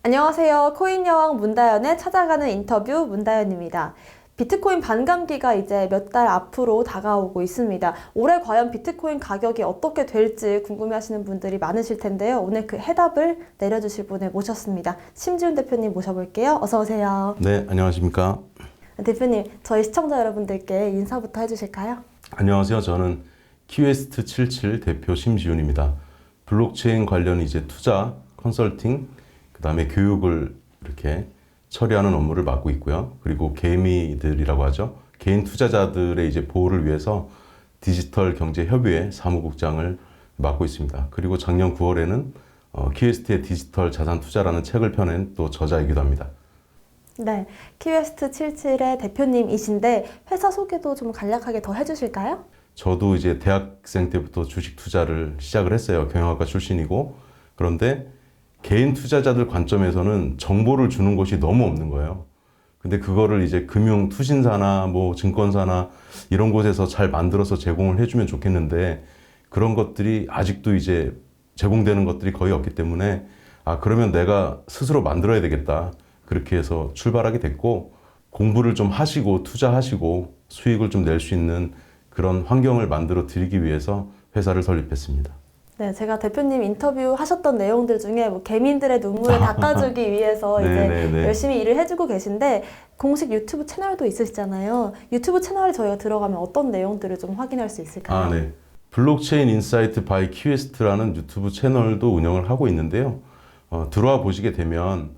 안녕하세요. 코인 여왕 문다연의 찾아가는 인터뷰 문다연입니다. 비트코인 반감기가 이제 몇 달 앞으로 다가오고 있습니다. 올해 과연 비트코인 가격이 어떻게 될지 궁금해하시는 분들이 많으실 텐데요. 오늘 그 해답을 내려주실 분을 모셨습니다. 심지훈 대표님 모셔볼게요. 어서 오세요. 네, 안녕하십니까. 대표님, 저희 시청자 여러분들께 인사부터 해주실까요? 안녕하세요. 저는 키웨스트 77 대표 심지훈입니다. 블록체인 관련 이제 투자, 컨설팅, 그다음에 교육을 이렇게 처리하는 업무를 맡고 있고요. 그리고 개미들이라고 하죠. 개인 투자자들의 이제 보호를 위해서 디지털 경제 협의회 사무국장을 맡고 있습니다. 그리고 작년 9월에는 키웨스트의 디지털 자산 투자라는 책을 펴낸 또 저자이기도 합니다. 네, 키웨스트 77의 대표님이신데 회사 소개도 좀 간략하게 더 해주실까요? 저도 이제 대학생 때부터 주식 투자를 시작을 했어요. 경영학과 출신이고. 그런데 개인 투자자들 관점에서는 정보를 주는 곳이 너무 없는 거예요. 근데 그거를 이제 금융 투신사나 뭐 증권사나 이런 곳에서 잘 만들어서 제공을 해주면 좋겠는데 그런 것들이 아직도 이제 제공되는 것들이 거의 없기 때문에 그러면 내가 스스로 만들어야 되겠다. 그렇게 해서 출발하게 됐고 공부를 좀 하시고 투자하시고 수익을 좀 낼 수 있는 그런 환경을 만들어 드리기 위해서 회사를 설립했습니다. 네, 제가 대표님 인터뷰 하셨던 내용들 중에 뭐 개민들의 눈물을 닦아주기 위해서 이제 열심히 일을 해주고 계신데 공식 유튜브 채널도 있으시잖아요. 유튜브 채널에 저희가 들어가면 어떤 내용들을 좀 확인할 수 있을까요? 네. 블록체인 인사이트 바이 키웨스트라는 유튜브 채널도 운영을 하고 있는데요. 들어와 보시게 되면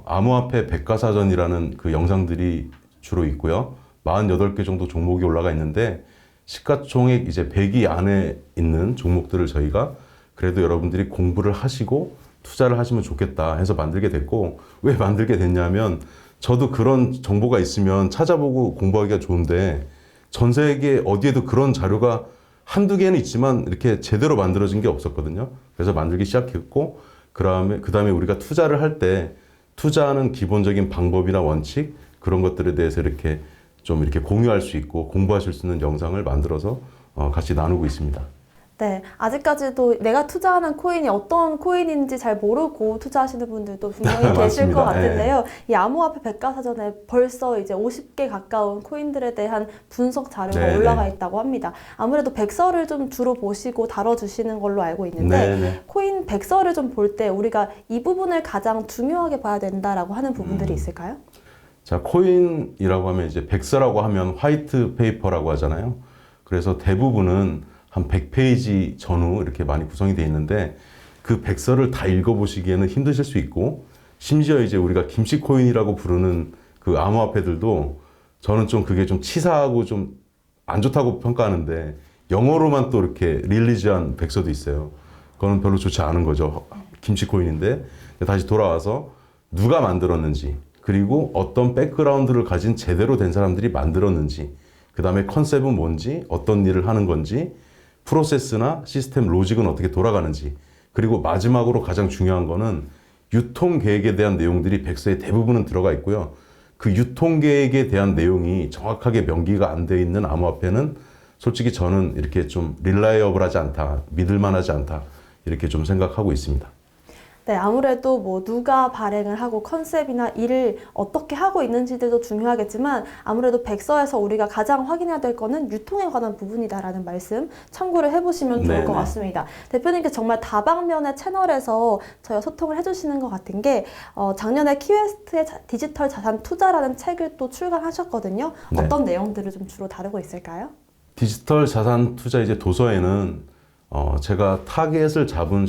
암호화폐 백과사전이라는 그 영상들이 주로 있고요. 48개 정도 종목이 올라가 있는데 시가총액 이제 100위 안에 있는 종목들을 저희가 그래도 여러분들이 공부를 하시고 투자를 하시면 좋겠다 해서 만들게 됐고, 왜 만들게 됐냐면 저도 그런 정보가 있으면 찾아보고 공부하기가 좋은데 전 세계 어디에도 그런 자료가 한두 개는 있지만 이렇게 제대로 만들어진 게 없었거든요. 그래서 만들기 시작했고 그다음에 우리가 투자를 할 때 투자하는 기본적인 방법이나 원칙 그런 것들에 대해서 이렇게 좀 이렇게 공유할 수 있고 공부하실 수 있는 영상을 만들어서 같이 나누고 있습니다. 네, 아직까지도 내가 투자하는 코인이 어떤 코인인지 잘 모르고 투자하시는 분들도 분명히 계실 것 같은데요. 이 암호화폐 백과사전에 벌써 이제 50개 가까운 코인들에 대한 분석 자료가 올라가 있다고 합니다. 아무래도 백서를 좀 주로 보시고 다뤄주시는 걸로 알고 있는데 코인 백서를 좀 볼 때 우리가 이 부분을 가장 중요하게 봐야 된다라고 하는 부분들이 있을까요? 자, 코인이라고 하면 이제 백서라고 하면 화이트 페이퍼라고 하잖아요. 그래서 대부분은 한 100페이지 전후 이렇게 많이 구성이 되어 있는데 그 백서를 다 읽어보시기에는 힘드실 수 있고 심지어 이제 우리가 김치 코인이라고 부르는 그 암호화폐들도 저는 좀 그게 좀 치사하고 좀 안 좋다고 평가하는데 영어로만 또 이렇게 릴리즈한 백서도 있어요. 그거는 별로 좋지 않은 거죠. 김치 코인인데 다시 돌아와서 누가 만들었는지 그리고 어떤 백그라운드를 가진 제대로 된 사람들이 만들었는지 그 다음에 컨셉은 뭔지 어떤 일을 하는 건지 프로세스나 시스템 로직은 어떻게 돌아가는지 그리고 마지막으로 가장 중요한 거는 유통계획에 대한 내용들이 백서의 대부분은 들어가 있고요. 그 유통계획에 대한 내용이 정확하게 명기가 안 돼 있는 암호화폐는 솔직히 저는 이렇게 좀 릴라이어블하지 않다, 믿을만하지 않다 이렇게 좀 생각하고 있습니다. 네, 아무래도 뭐 누가 발행을 하고 컨셉이나 일을 어떻게 하고 있는지도 중요하겠지만 아무래도 백서에서 우리가 가장 확인해야 될 거는 유통에 관한 부분이다라는 말씀 참고를 해보시면 좋을 것 같습니다. 대표님께 정말 다방면의 채널에서 저희와 소통을 해주시는 것 같은 게 작년에 키웨스트의 디지털 자산 투자라는 책을 또 출간하셨거든요. 어떤 내용들을 좀 주로 다루고 있을까요? 디지털 자산 투자 이제 도서에는 제가 타겟을 잡은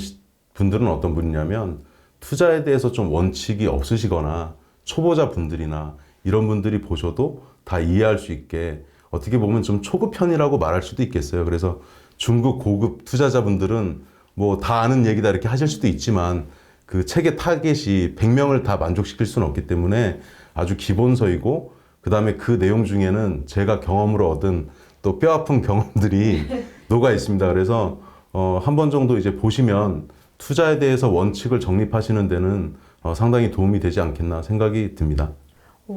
분들은 어떤 분이냐면 투자에 대해서 좀 원칙이 없으시거나 초보자 분들이나 이런 분들이 보셔도 다 이해할 수 있게 어떻게 보면 좀 초급 편이라고 말할 수도 있겠어요. 그래서 중급 고급 투자자분들은 뭐 다 아는 얘기다 이렇게 하실 수도 있지만 그 책의 타겟이 100명을 다 만족시킬 수는 없기 때문에 아주 기본서이고 그 다음에 그 내용 중에는 제가 경험으로 얻은 또 뼈아픈 경험들이 녹아 있습니다. 그래서 한 번 정도 이제 보시면 투자에 대해서 원칙을 정립하시는 데는 상당히 도움이 되지 않겠나 생각이 듭니다.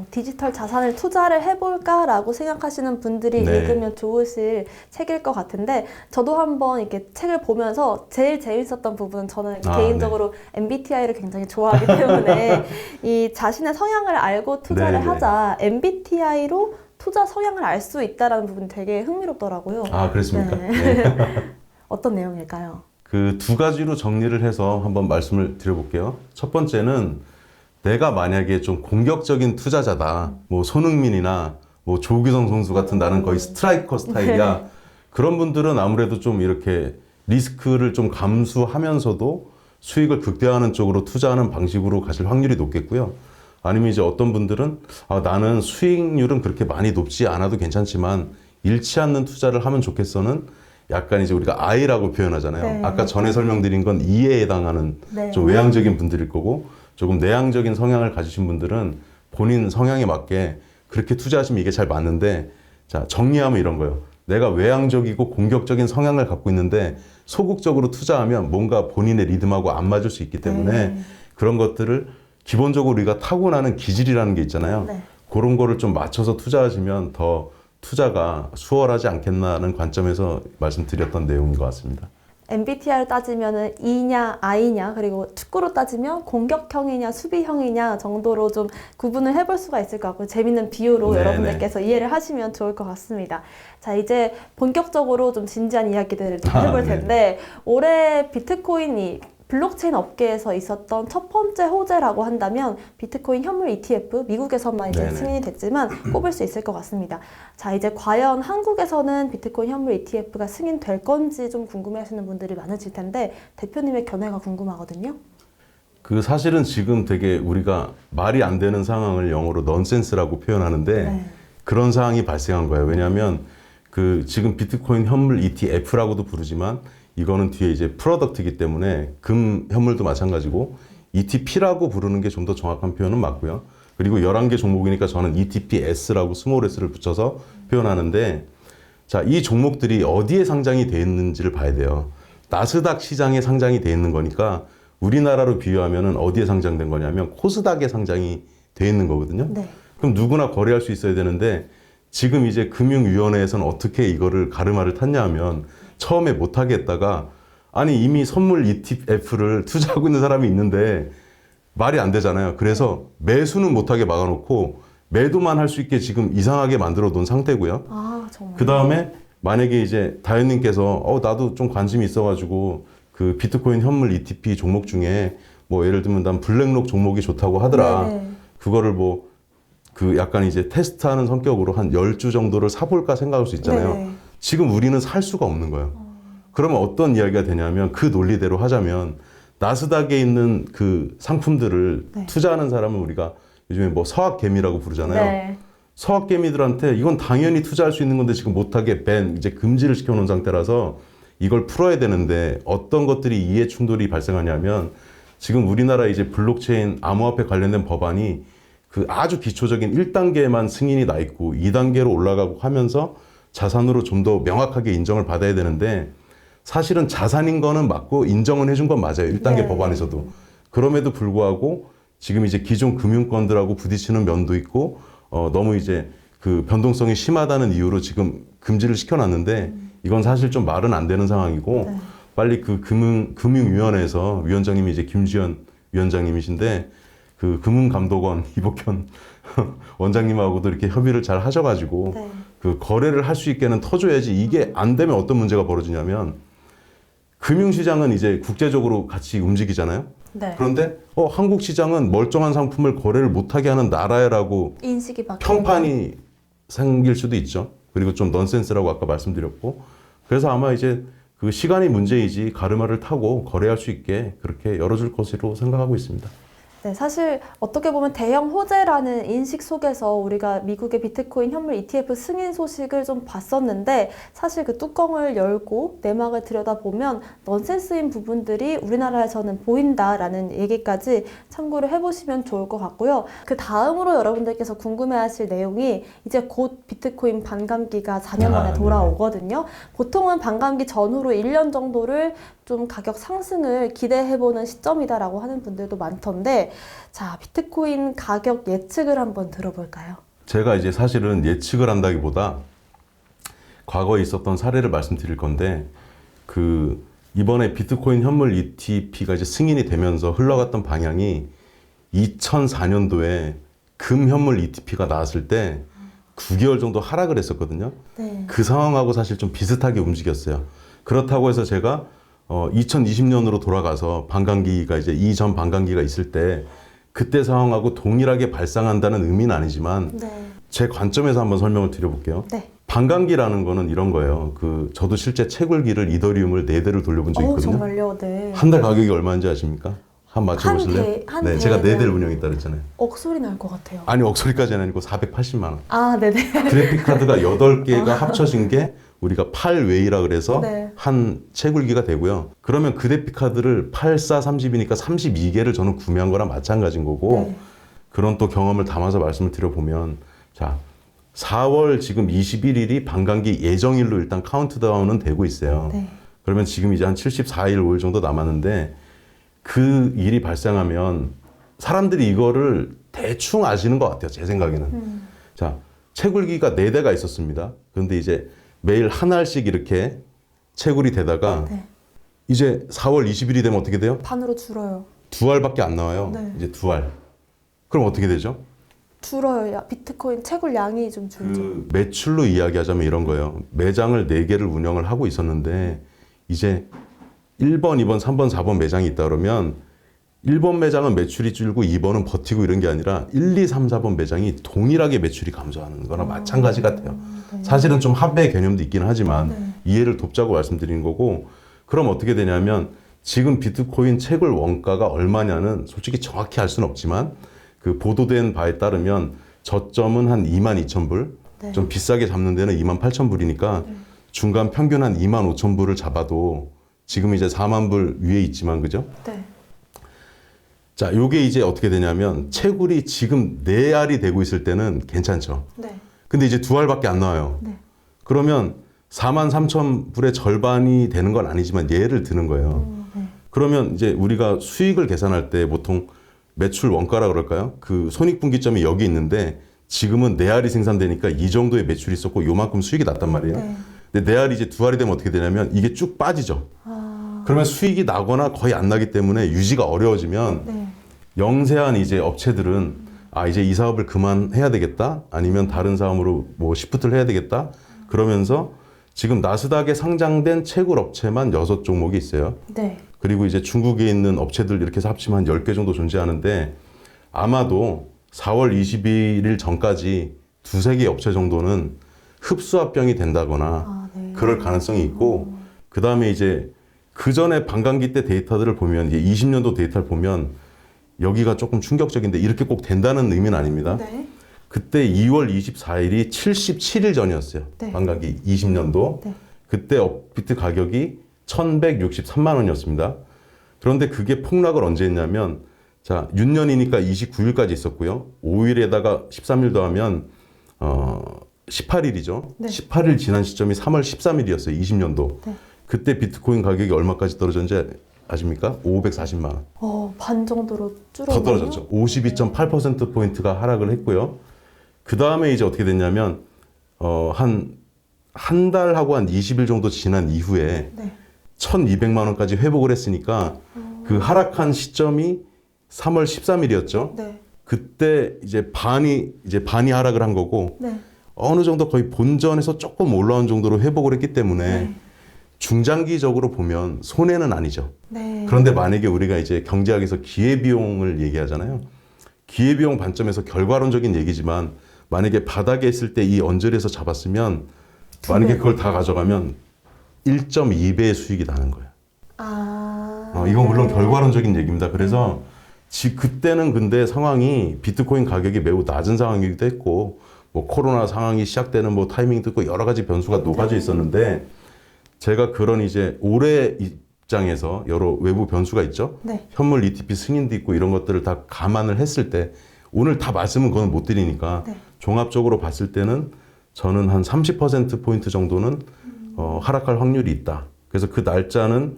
디지털 자산을 투자를 해볼까라고 생각하시는 분들이 네. 읽으면 좋으실 책일 것 같은데 저도 한번 이렇게 책을 보면서 제일 재밌었던 부분은 저는 개인적으로 MBTI를 굉장히 좋아하기 때문에 이 자신의 성향을 알고 투자를 네, 하자 MBTI로 투자 성향을 알 수 있다는 부분이 되게 흥미롭더라고요. 아, 그렇습니까? 네. 네. 어떤 내용일까요? 그 두 가지로 정리를 해서 한번 말씀을 드려볼게요. 첫 번째는 내가 만약에 좀 공격적인 투자자다. 뭐 손흥민이나 뭐 조규성 선수 같은 나는 거의 스트라이커 스타일이야. 그런 분들은 아무래도 좀 이렇게 리스크를 좀 감수하면서도 수익을 극대화하는 쪽으로 투자하는 방식으로 가실 확률이 높겠고요. 아니면 이제 어떤 분들은 나는 수익률은 그렇게 많이 높지 않아도 괜찮지만 잃지 않는 투자를 하면 좋겠어는 약간 이제 우리가 I라고 표현하잖아요. 네. 아까 전에 설명드린 건 E에 해당하는 네. 좀 외향적인 분들일 거고 조금 내향적인 성향을 가지신 분들은 본인 성향에 맞게 그렇게 투자하시면 이게 잘 맞는데 자, 정리하면 이런 거예요. 내가 외향적이고 공격적인 성향을 갖고 있는데 소극적으로 투자하면 뭔가 본인의 리듬하고 안 맞을 수 있기 때문에 그런 것들을 기본적으로 우리가 타고나는 기질이라는 게 있잖아요. 네. 그런 거를 좀 맞춰서 투자하시면 더 투자가 수월하지 않겠나는 관점에서 말씀드렸던 내용인 것 같습니다. MBTI를 따지면은 E냐 I냐 그리고 축구로 따지면 공격형이냐 수비형이냐 정도로 좀 구분을 해볼 수가 있을 것 같고 재밌는 비유로 네네. 여러분들께서 이해를 하시면 좋을 것 같습니다. 자 이제 본격적으로 좀 진지한 이야기들을 좀 해볼 텐데 올해 비트코인이 블록체인 업계에서 있었던 첫 번째 호재라고 한다면 비트코인 현물 ETF 미국에서만 이제 네네. 승인이 됐지만 꼽을 수 있을 것 같습니다. 자 이제 과연 한국에서는 비트코인 현물 ETF가 승인될 건지 좀 궁금해하시는 분들이 많으실 텐데 대표님의 견해가 궁금하거든요. 그 사실은 지금 되게 우리가 말이 안 되는 상황을 영어로 넌센스라고 표현하는데 네. 그런 상황이 발생한 거예요. 왜냐하면 그 지금 비트코인 현물 ETF라고도 부르지만 이거는 뒤에 이제 프로덕트이기 때문에 금 현물도 마찬가지고 ETP라고 부르는 게 좀 더 정확한 표현은 맞고요. 그리고 11개 종목이니까 저는 ETPS라고 스몰 s를 붙여서 표현하는데 자, 이 종목들이 어디에 상장이 돼 있는지를 봐야 돼요. 나스닥 시장에 상장이 돼 있는 거니까 우리나라로 비유하면 어디에 상장된 거냐면 코스닥에 상장이 돼 있는 거거든요. 네. 그럼 누구나 거래할 수 있어야 되는데 지금 이제 금융위원회에서는 어떻게 이거를 가르마를 탔냐 하면 처음에 못하게 했다가 아니 이미 선물 ETF를 투자하고 있는 사람이 있는데 말이 안 되잖아요. 그래서 매수는 못하게 막아놓고 매도만 할 수 있게 지금 이상하게 만들어 놓은 상태고요. 아 정말. 그 다음에 만약에 이제 다현님께서 나도 좀 관심이 있어가지고 그 비트코인 현물 ETP 종목 중에 뭐 예를 들면 난 블랙록 종목이 좋다고 하더라. 네네. 그거를 뭐 그 약간 이제 테스트하는 성격으로 한 10주 정도를 사볼까 생각할 수 있잖아요. 네네. 지금 우리는 살 수가 없는 거예요. 그러면 어떤 이야기가 되냐면 그 논리대로 하자면 나스닥에 있는 그 상품들을 네. 투자하는 사람은 우리가 요즘에 뭐 서학개미라고 부르잖아요. 네. 서학개미들한테 이건 당연히 투자할 수 있는 건데 지금 못하게 이제 금지를 시켜놓은 상태라서 이걸 풀어야 되는데 어떤 것들이 이해 충돌이 발생하냐면 지금 우리나라 이제 블록체인 암호화폐 관련된 법안이 그 아주 기초적인 1단계만 승인이 나 있고 2단계로 올라가고 하면서 자산으로 좀 더 명확하게 인정을 받아야 되는데 사실은 자산인 거는 맞고 인정은 해준 건 맞아요. 1단계 네. 법안에서도. 그럼에도 불구하고 지금 이제 기존 금융권들하고 부딪히는 면도 있고 너무 이제 그 변동성이 심하다는 이유로 지금 금지를 시켜놨는데 이건 사실 좀 말은 안 되는 상황이고 네. 빨리 그 금융위원회에서 위원장님이 이제 김주현 위원장님이신데 그 금융감독원 이복현 원장님하고도 이렇게 협의를 잘 하셔가지고 네. 그 거래를 할 수 있게는 터줘야지 이게 안 되면 어떤 문제가 벌어지냐면 금융시장은 이제 국제적으로 같이 움직이잖아요. 네. 그런데 한국 시장은 멀쩡한 상품을 거래를 못하게 하는 나라라고 인식이 바뀌는 평판이 생길 수도 있죠. 그리고 좀 넌센스라고 아까 말씀드렸고 그래서 아마 이제 그 시간이 문제이지 가르마를 타고 거래할 수 있게 그렇게 열어줄 것으로 생각하고 있습니다. 네, 사실 어떻게 보면 대형 호재라는 인식 속에서 우리가 미국의 비트코인 현물 ETF 승인 소식을 좀 봤었는데 사실 그 뚜껑을 열고 내막을 들여다보면 넌센스인 부분들이 우리나라에서는 보인다라는 얘기까지 참고를 해보시면 좋을 것 같고요. 그 다음으로 여러분들께서 궁금해하실 내용이 이제 곧 비트코인 반감기가 4년 만에 네. 돌아오거든요. 보통은 반감기 전후로 1년 정도를 좀 가격 상승을 기대해보는 시점이다라고 하는 분들도 많던데, 자, 비트코인 가격 예측을 한번 들어볼까요? 제가 이제 사실은 예측을 한다기보다 과거에 있었던 사례를 말씀드릴 건데, 이번에 비트코인 현물 ETP가 이제 승인이 되면서 흘러갔던 방향이 2004년도에 금 현물 ETP가 나왔을 때 9개월 정도 하락을 했었거든요. 네. 그 상황하고 사실 좀 비슷하게 움직였어요. 그렇다고 해서 제가 2020년으로 돌아가서 반감기가 이제 이전 반감기가 있을 때 그때 상황하고 동일하게 발생한다는 의미는 아니지만 네. 제 관점에서 한번 설명을 드려볼게요. 네. 반감기라는 거는 이런 거예요. 저도 실제 채굴기를 이더리움을 4대를 돌려본 적이 있거든요. 정말요? 네. 한 달 가격이 얼마인지 아십니까? 한번 맞춰보실래요? 한 네, 대, 제가 4대를 네. 운영했다 그랬잖아요. 억소리 날 것 같아요. 아니, 억소리까지는 아니고 480만 원. 아, 네네. 그래픽카드가 8개가 합쳐진 게 우리가 8웨이라 그래서 네. 한 채굴기가 되고요. 그러면 그래픽카드를 8430이니까 32개를 저는 구매한 거랑 마찬가지인 거고, 네. 그런 또 경험을 담아서 말씀을 드려보면, 자, 4월 지금 21일이 반감기 예정일로 일단 카운트다운은 되고 있어요. 네. 그러면 지금 이제 한 74일, 5일 정도 남았는데, 그 일이 발생하면 사람들이 이거를 대충 아시는 것 같아요. 제 생각에는. 자, 채굴기가 4대가 있었습니다. 그런데 이제 매일 한 알씩 이렇게 채굴이 되다가 네. 이제 4월 20일이 되면 어떻게 돼요? 반으로 줄어요. 2알밖에 안 나와요. 네. 이제 2알. 그럼 어떻게 되죠? 줄어요. 비트코인 채굴 양이 좀 줄죠. 매출로 이야기하자면 이런 거예요. 매장을 4개를 운영을 하고 있었는데 이제 1번, 2번, 3번, 4번 매장이 있다 그러면 1번 매장은 매출이 줄고 2번은 버티고 이런 게 아니라 1, 2, 3, 4번 매장이 동일하게 매출이 감소하는 거나 마찬가지 같아요. 네. 사실은 좀 합의 개념도 있긴 하지만 네. 이해를 돕자고 말씀드리는 거고, 그럼 어떻게 되냐면 지금 비트코인 채굴 원가가 얼마냐는 솔직히 정확히 알 수는 없지만 그 보도된 바에 따르면 저점은 한 22,000불, 네. 좀 비싸게 잡는 데는 28,000불이니까 중간 평균 한 25,000불을 잡아도 지금 이제 4만 불 위에 있지만, 그죠? 네. 자, 요게 이제 어떻게 되냐면 채굴이 지금 4알이 되고 있을 때는 괜찮죠. 네. 근데 이제 2알밖에 안 나와요. 네. 그러면 43,000불의 절반이 되는 건 아니지만 예를 드는 거예요. 네. 그러면 이제 우리가 수익을 계산할 때 보통 매출 원가라 그럴까요? 그 손익분기점이 여기 있는데 지금은 4알이 생산되니까 이 정도의 매출이 있었고 요만큼 수익이 났단 말이에요. 네. 근데 4알이 이제 2알이 되면 어떻게 되냐면 이게 쭉 빠지죠. 그러면 수익이 나거나 거의 안 나기 때문에 유지가 어려워지면 네. 영세한 이제 업체들은 이제 이 사업을 그만해야 되겠다, 아니면 다른 사업으로 뭐 시프트를 해야 되겠다, 그러면서 지금 나스닥에 상장된 채굴 업체만 6종목이 있어요. 네. 그리고 이제 중국에 있는 업체들 이렇게 해서 합치면 한 10개 정도 존재하는데 아마도 4월 21일 전까지 2-3개 업체 정도는 흡수합병이 된다거나 네. 그럴 가능성이 있고, 그 다음에 이제 그 전에 반감기 때 데이터들을 보면, 이제 20년도 데이터를 보면 여기가 조금 충격적인데 이렇게 꼭 된다는 의미는 아닙니다. 네. 그때 2월 24일이 77일 전이었어요. 네. 반감기 20년도. 네. 그때 업비트 가격이 1,163만 원이었습니다. 그런데 그게 폭락을 언제 했냐면, 자, 윤년이니까 29일까지 있었고요. 5일에다가 13일 더하면 18일이죠. 네. 18일 지난 시점이 3월 13일이었어요. 20년도. 네. 그때 비트코인 가격이 얼마까지 떨어졌는지 아십니까? 540만 원. 반 정도로 줄었나요? 더 떨어졌죠. 52.8%포인트가 하락을 했고요. 그 다음에 이제 어떻게 됐냐면, 한 달하고 한 20일 정도 지난 이후에 네. 1,200만 원까지 회복을 했으니까 그 하락한 시점이 3월 13일이었죠. 네. 그때 이제 반이 하락을 한 거고, 네. 어느 정도 거의 본전에서 조금 올라온 정도로 회복을 했기 때문에 네. 중장기적으로 보면 손해는 아니죠. 네. 그런데 만약에 우리가 이제 경제학에서 기회비용을 얘기하잖아요. 기회비용 관점에서 결과론적인 얘기지만 만약에 바닥에 있을 때 이 언저리에서 잡았으면 만약에 그걸 다 가져가면 1.2배의 수익이 나는 거예요. 이건 물론 결과론적인 얘기입니다. 그래서 그때는 근데 상황이 비트코인 가격이 매우 낮은 상황이기도 했고, 뭐 코로나 상황이 시작되는 뭐 타이밍도 있고 여러 가지 변수가 녹아져 있었는데, 제가 그런 이제 올해 입장에서 여러 외부 변수가 있죠. 네. 현물 ETP 승인도 있고 이런 것들을 다 감안을 했을 때, 오늘 다 말씀은 그건 못 드리니까 네. 종합적으로 봤을 때는 저는 한 30%포인트 정도는 하락할 확률이 있다. 그래서 그 날짜는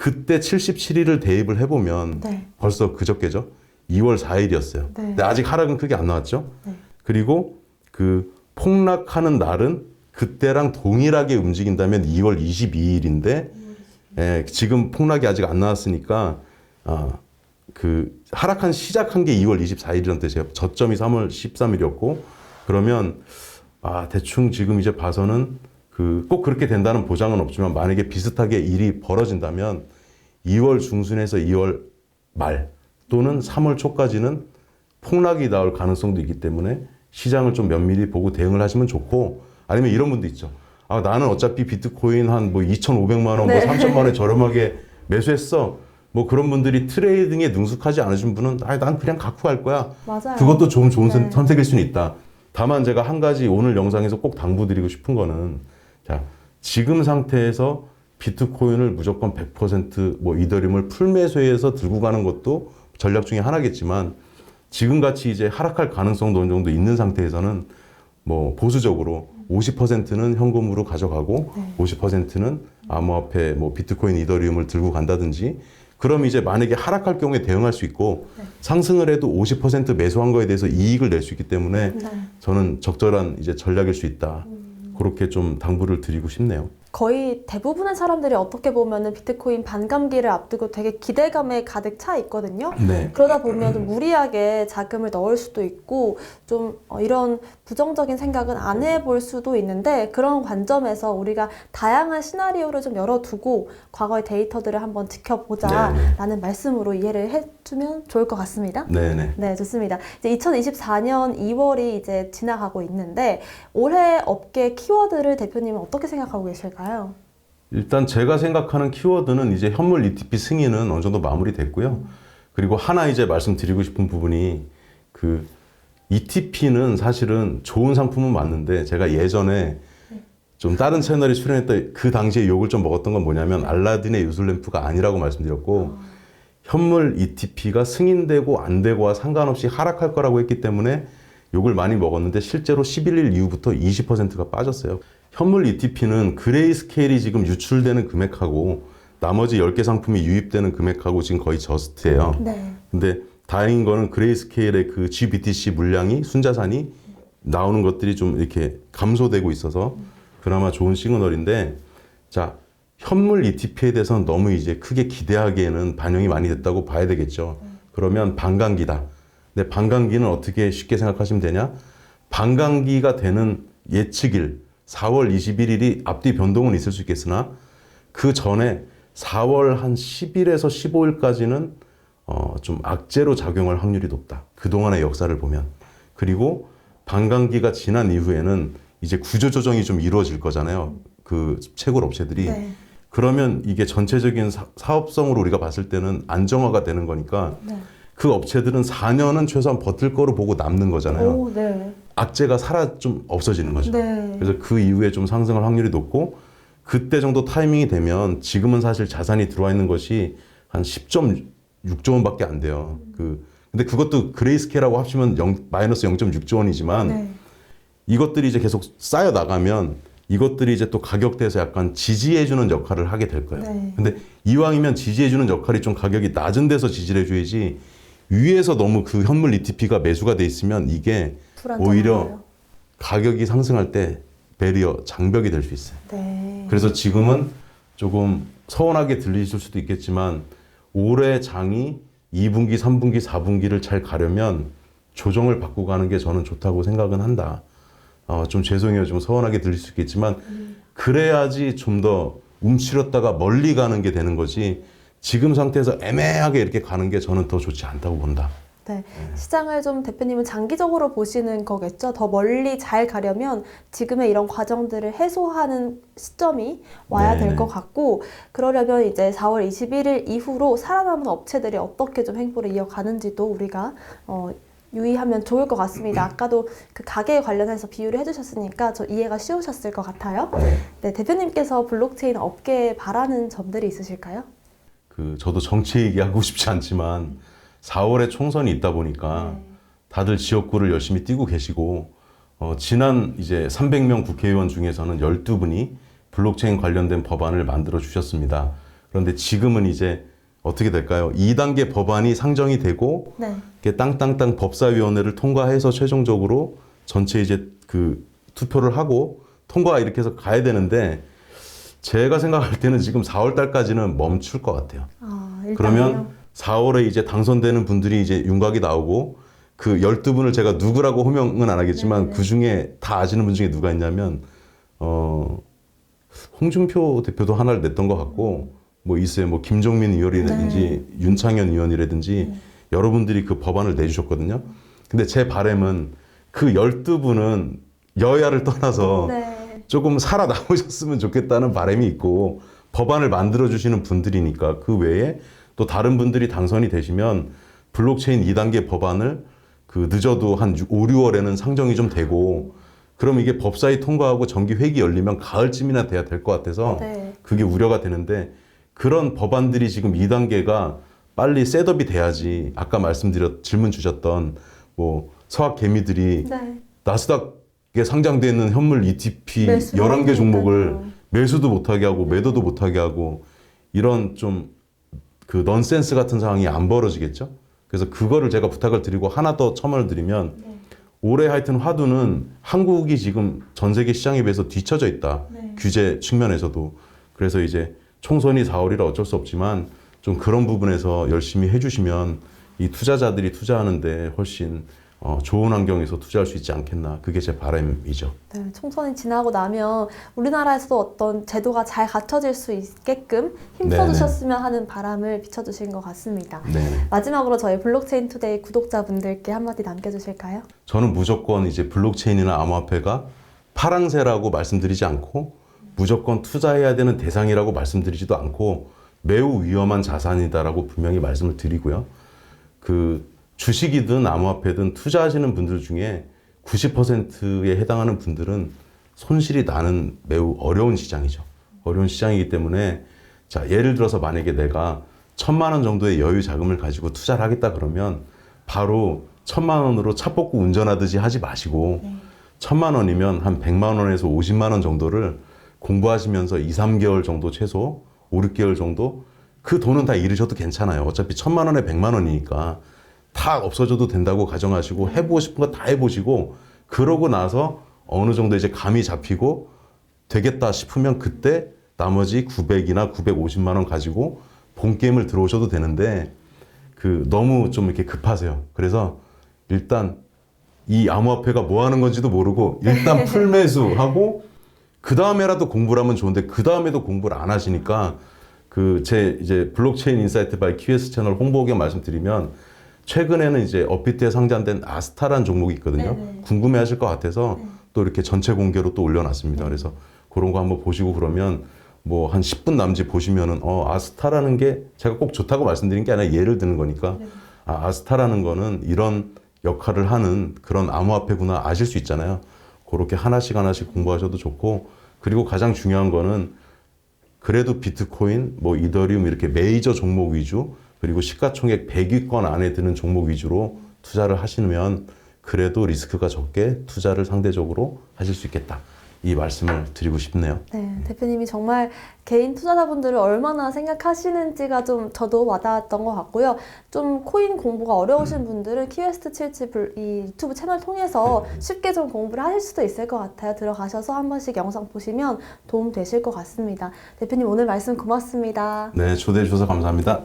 그때 77일을 대입을 해보면 네. 벌써 그저께죠. 2월 4일이었어요. 네. 근데 아직 하락은 크게 안 나왔죠. 네. 그리고 그 폭락하는 날은 그때랑 동일하게 움직인다면 2월 22일인데 예, 지금 폭락이 아직 안 나왔으니까 그 하락한 시작한 게 2월 24일이라는 뜻이에요. 저점이 3월 13일이었고 그러면 대충 지금 이제 봐서는 그 꼭 그렇게 된다는 보장은 없지만 만약에 비슷하게 일이 벌어진다면 2월 중순에서 2월 말 또는 3월 초까지는 폭락이 나올 가능성도 있기 때문에 시장을 좀 면밀히 보고 대응을 하시면 좋고 아니면 이런 분도 있죠. 나는 어차피 비트코인 한 뭐 2,500만 원, 네. 뭐 3천만 원에 저렴하게 매수했어. 뭐 그런 분들이 트레이딩에 능숙하지 않으신 분은 난 그냥 갖고 갈 거야. 맞아요. 그것도 좋은 네. 선택일 수는 있다. 다만 제가 한 가지 오늘 영상에서 꼭 당부드리고 싶은 거는 자, 지금 상태에서 비트코인을 무조건 100% 이더리움을 풀매수해서 들고 가는 것도 전략 중에 하나겠지만 지금같이 이제 하락할 가능성도 어느 정도 있는 상태에서는 보수적으로 50%는 현금으로 가져가고 50%는 암호화폐 비트코인 이더리움을 들고 간다든지 그럼 이제 만약에 하락할 경우에 대응할 수 있고 상승을 해도 50% 매수한 거에 대해서 이익을 낼 수 있기 때문에 저는 적절한 이제 전략일 수 있다. 그렇게 좀 당부를 드리고 싶네요. 거의 대부분의 사람들이 어떻게 보면은 비트코인 반감기를 앞두고 되게 기대감에 가득 차 있거든요. 네. 그러다 보면 무리하게 자금을 넣을 수도 있고 좀 이런 부정적인 생각은 안 해볼 수도 있는데 그런 관점에서 우리가 다양한 시나리오를 좀 열어두고 과거의 데이터들을 한번 지켜보자라는 말씀으로 이해를 해주면 좋을 것 같습니다. 네네. 네, 좋습니다. 이제 2024년 2월이 이제 지나가고 있는데 올해 업계 키워드를 대표님은 어떻게 생각하고 계실까요? 일단 제가 생각하는 키워드는 이제 현물 ETP 승인은 어느 정도 마무리됐고요. 그리고 하나 이제 말씀드리고 싶은 부분이 그 ETP는 사실은 좋은 상품은 맞는데 제가 예전에 좀 다른 채널에 출연했던 그 당시에 욕을 좀 먹었던 건 뭐냐면 알라딘의 요술램프가 아니라고 말씀드렸고 현물 ETP가 승인되고 안 되고와 상관없이 하락할 거라고 했기 때문에 욕을 많이 먹었는데 실제로 11일 이후부터 20%가 빠졌어요. 현물 ETP는 그레이스케일이 지금 유출되는 금액하고 나머지 10개 상품이 유입되는 금액하고 지금 거의 저스트예요. 네. 근데 다행인 거는 그레이스케일의 그 GBTC 물량이 순자산이 나오는 것들이 좀 이렇게 감소되고 있어서 그나마 좋은 시그널인데 자, 현물 ETP에 대해서는 너무 이제 크게 기대하기에는 반영이 많이 됐다고 봐야 되겠죠. 그러면 반감기다. 근데 반감기는 어떻게 쉽게 생각하시면 되냐? 반감기가 되는 예측일 4월 21일이 앞뒤 변동은 있을 수 있겠으나 그 전에 4월 한 10일에서 15일까지는 좀 악재로 작용할 확률이 높다. 그동안의 역사를 보면. 그리고 반감기가 지난 이후에는 이제 구조조정이 좀 이루어질 거잖아요. 그 채굴 업체들이. 네. 그러면 이게 전체적인 사업성으로 우리가 봤을 때는 안정화가 되는 거니까 네. 그 업체들은 4년은 최소한 버틸 거로 보고 남는 거잖아요. 오, 네. 악재가 좀 없어지는 거죠. 네. 그래서 그 이후에 좀 상승할 확률이 높고 그때 정도 타이밍이 되면 지금은 사실 자산이 들어와 있는 것이 한 10.6조 원밖에 안 돼요. 근데 그것도 그레이스케일하고 합치면 마이너스 0.6조 원이지만 네. 이것들이 이제 계속 쌓여 나가면 이것들이 이제 또 가격대에서 약간 지지해주는 역할을 하게 될 거예요. 네. 근데 이왕이면 지지해주는 역할이 좀 가격이 낮은 데서 지지를 해줘야지 위에서 너무 그 현물 ETP가 매수가 돼 있으면 이게 오히려 불안정해요. 가격이 상승할 때 배리어 장벽이 될 수 있어요. 네. 그래서 지금은 조금 서운하게 들리실 수도 있겠지만 올해 장이 2분기, 3분기, 4분기를 잘 가려면 조정을 받고 가는 게 저는 좋다고 생각은 한다. 좀 죄송해요. 좀 서운하게 들릴 수 있겠지만 그래야지 좀 더 움츠렸다가 멀리 가는 게 되는 거지 지금 상태에서 애매하게 이렇게 가는 게 저는 더 좋지 않다고 본다. 네. 시장을 좀 대표님은 장기적으로 보시는 거겠죠? 더 멀리 잘 가려면 지금의 이런 과정들을 해소하는 시점이 와야 될 것 같고 그러려면 이제 4월 21일 이후로 살아남은 업체들이 어떻게 좀 행보를 이어가는지도 우리가 유의하면 좋을 것 같습니다. 아까도 그 가계에 관련해서 비유를 해주셨으니까 저 이해가 쉬우셨을 것 같아요. 네, 대표님께서 블록체인 업계에 바라는 점들이 있으실까요? 저도 정치 얘기하고 싶지 않지만 4월에 총선이 있다 보니까 다들 지역구를 열심히 뛰고 계시고 지난 이제 300명 국회의원 중에서는 12분이 블록체인 관련된 법안을 만들어 주셨습니다. 그런데 지금은 이제 어떻게 될까요? 2단계 법안이 상정이 되고 네. 이렇게 땅땅땅 법사위원회를 통과해서 최종적으로 전체 이제 그 투표를 하고 통과 이렇게 해서 가야 되는데 제가 생각할 때는 지금 4월 달까지는 멈출 것 같아요. 일단은요. 그러면 4월에 이제 당선되는 분들이 이제 윤곽이 나오고 그 12분을 제가 누구라고 호명은 안 하겠지만 네네. 그 중에 다 아시는 분 중에 누가 있냐면 홍준표 대표도 하나를 냈던 것 같고 뭐 있어요. 뭐 김종민 의원이라든지 윤창현 의원이라든지 여러분들이 그 법안을 내주셨거든요. 근데 제 바람은 그 12분은 여야를 떠나서 네. 조금 살아남으셨으면 좋겠다는 바람이 있고 법안을 만들어 주시는 분들이니까 그 외에 또 다른 분들이 당선이 되시면 블록체인 2단계 법안을 그 늦어도 한 5, 6월에는 상정이 좀 되고 그럼 이게 법사위 통과하고 정기 회기 열리면 가을쯤이나 돼야 될 것 같아서 네. 그게 우려가 되는데 그런 법안들이 지금 2단계가 빨리 셋업이 돼야지 아까 질문 주셨던 뭐 서학 개미들이 네. 나스닥에 상장되어 있는 현물 ETP 매수도 11개 종목을 못하니까요. 매수도 못하게 하고 매도도 못하게 하고 이런 좀 그 넌센스 같은 상황이 안 벌어지겠죠. 그래서 그거를 제가 부탁을 드리고 하나 더 첨언을 드리면 올해 하여튼 화두는 한국이 지금 전 세계 시장에 비해서 뒤처져 있다. 네. 규제 측면에서도. 그래서 이제 총선이 4월이라 어쩔 수 없지만 좀 그런 부분에서 열심히 해주시면 이 투자자들이 투자하는데 훨씬 좋은 환경에서 투자할 수 있지 않겠나. 그게 제 바람이죠. 네, 총선이 지나고 나면 우리나라에서도 어떤 제도가 잘 갖춰질 수 있게끔 힘써주셨으면 하는 바람을 비춰주신 것 같습니다. 네. 마지막으로 저희 블록체인 투데이 구독자분들께 한마디 남겨주실까요? 저는 무조건 이제 블록체인이나 암호화폐가 파랑새라고 말씀드리지 않고 무조건 투자해야 되는 대상이라고 말씀드리지도 않고 매우 위험한 자산이다라고 분명히 말씀을 드리고요. 그 주식이든 암호화폐든 투자하시는 분들 중에 90%에 해당하는 분들은 손실이 나는 매우 어려운 시장이죠. 어려운 시장이기 때문에 자, 예를 들어서 만약에 내가 1,000만 원 정도의 여유 자금을 가지고 투자를 하겠다 그러면 바로 1,000만 원으로 차 뽑고 운전하듯이 하지 마시고 1,000만 원이면 한 100만 원에서 50만 원 정도를 공부하시면서 2, 3개월 정도 최소 5, 6개월 정도 그 돈은 다 잃으셔도 괜찮아요. 어차피 1,000만 원에 100만 원이니까 다 없어져도 된다고 가정하시고 해보고 싶은 거 다 해보시고 그러고 나서 어느 정도 이제 감이 잡히고 되겠다 싶으면 그때 나머지 900이나 950만 원 가지고 본 게임을 들어오셔도 되는데 그 너무 좀 이렇게 급하세요. 그래서 일단 이 암호화폐가 뭐 하는 건지도 모르고 일단 풀매수하고 그 다음에라도 공부를 하면 좋은데 그 다음에도 공부를 안 하시니까 그 제 이제 블록체인 인사이트 바이 QS 채널 홍보 겸 말씀드리면 최근에는 이제 업비트에 상장된 아스타라는 종목이 있거든요. 네네. 궁금해 하실 것 같아서 또 이렇게 전체 공개로 또 올려놨습니다. 그래서 그런 거 한번 보시고 그러면 뭐 한 10분 남짓 보시면은 아스타라는 게 제가 꼭 좋다고 말씀드린 게 아니라 예를 드는 거니까 아스타라는 거는 이런 역할을 하는 그런 암호화폐구나 아실 수 있잖아요. 그렇게 하나씩 공부하셔도 좋고 그리고 가장 중요한 거는 그래도 비트코인, 뭐 이더리움 이렇게 메이저 종목 위주 그리고 시가총액 100위권 안에 드는 종목 위주로 투자를 하시면 그래도 리스크가 적게 투자를 상대적으로 하실 수 있겠다. 이 말씀을 드리고 싶네요. 네, 대표님이 정말 개인 투자자분들을 얼마나 생각하시는지가 좀 저도 와닿았던 것 같고요. 좀 코인 공부가 어려우신 분들은 키웨스트 77 이 유튜브 채널 통해서 쉽게 좀 공부를 하실 수도 있을 것 같아요. 들어가셔서 한 번씩 영상 보시면 도움 되실 것 같습니다. 대표님 오늘 말씀 고맙습니다. 네, 초대해 주셔서 감사합니다.